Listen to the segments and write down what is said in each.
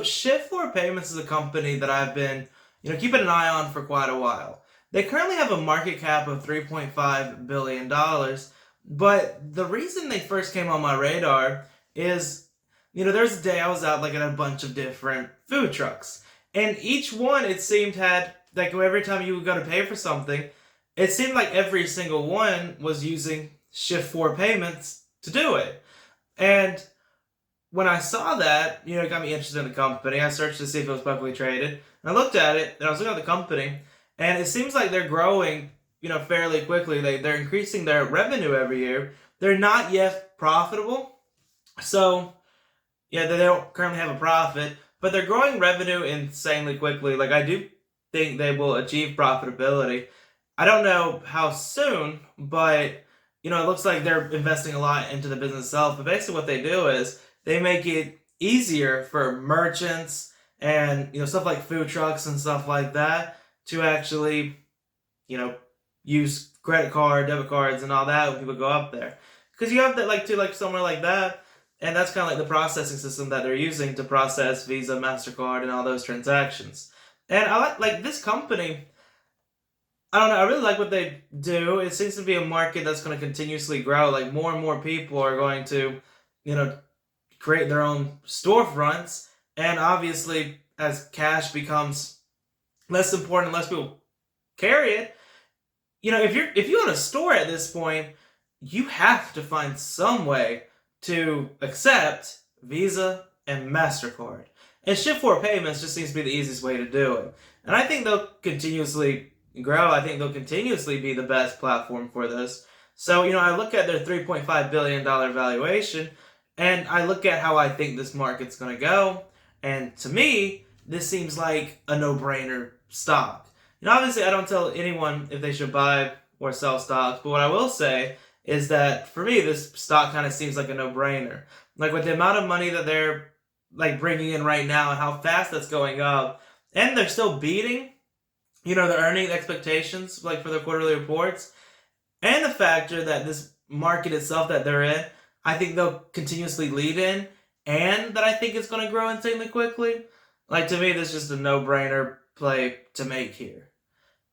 Shift4 Payments is a company that I've been, keeping an eye on for quite a while. They currently have a market cap of $3.5 billion, but the reason they first came on my radar is, there's a day I was out like at a bunch of different food trucks, and each one it seemed had like every time you would go to pay for something, it seemed like every single one was using Shift4 Payments to do it. And when I saw that, it got me interested in the company. I searched to see if it was publicly traded, and I looked at it, and I was looking at the company, and it seems like they're growing, fairly quickly. They're increasing their revenue every year. They're not yet profitable, so yeah, they don't currently have a profit, but they're growing revenue insanely quickly. Like, I do think they will achieve profitability. I don't know how soon, but it looks like they're investing a lot into the business itself. But basically, what they do is they make it easier for merchants and stuff like food trucks and stuff like that to actually use credit card, debit cards, and all that when people go up there. Because you have that like somewhere like that, and that's kind of like the processing system that they're using to process Visa, MasterCard, and all those transactions. And I like this company. I don't know. I really like what they do. It seems to be a market that's going to continuously grow. Like, more and more people are going to, create their own storefronts. And obviously, as cash becomes less important, less people carry it. If you own a store at this point, you have to find some way to accept Visa and MasterCard. And Shift4 Payments just seems to be the easiest way to do it. And I think they'll continuously grow. I think they'll continuously be the best platform for this. So, I look at their $3.5 billion valuation, and I look at how I think this market's going to go. And to me, this seems like a no-brainer stock. Obviously, I don't tell anyone if they should buy or sell stocks, but what I will say is that for me, this stock kind of seems like a no-brainer. Like, with the amount of money that they're bringing in right now and how fast that's going up, and they're still beating the earning expectations for their quarterly reports, and the factor that this market itself that they're in, I think they'll continuously lead in, and that I think it's going to grow insanely quickly. To me, this is just a no-brainer play to make here.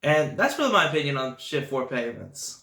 And that's really my opinion on Shift4 Payments.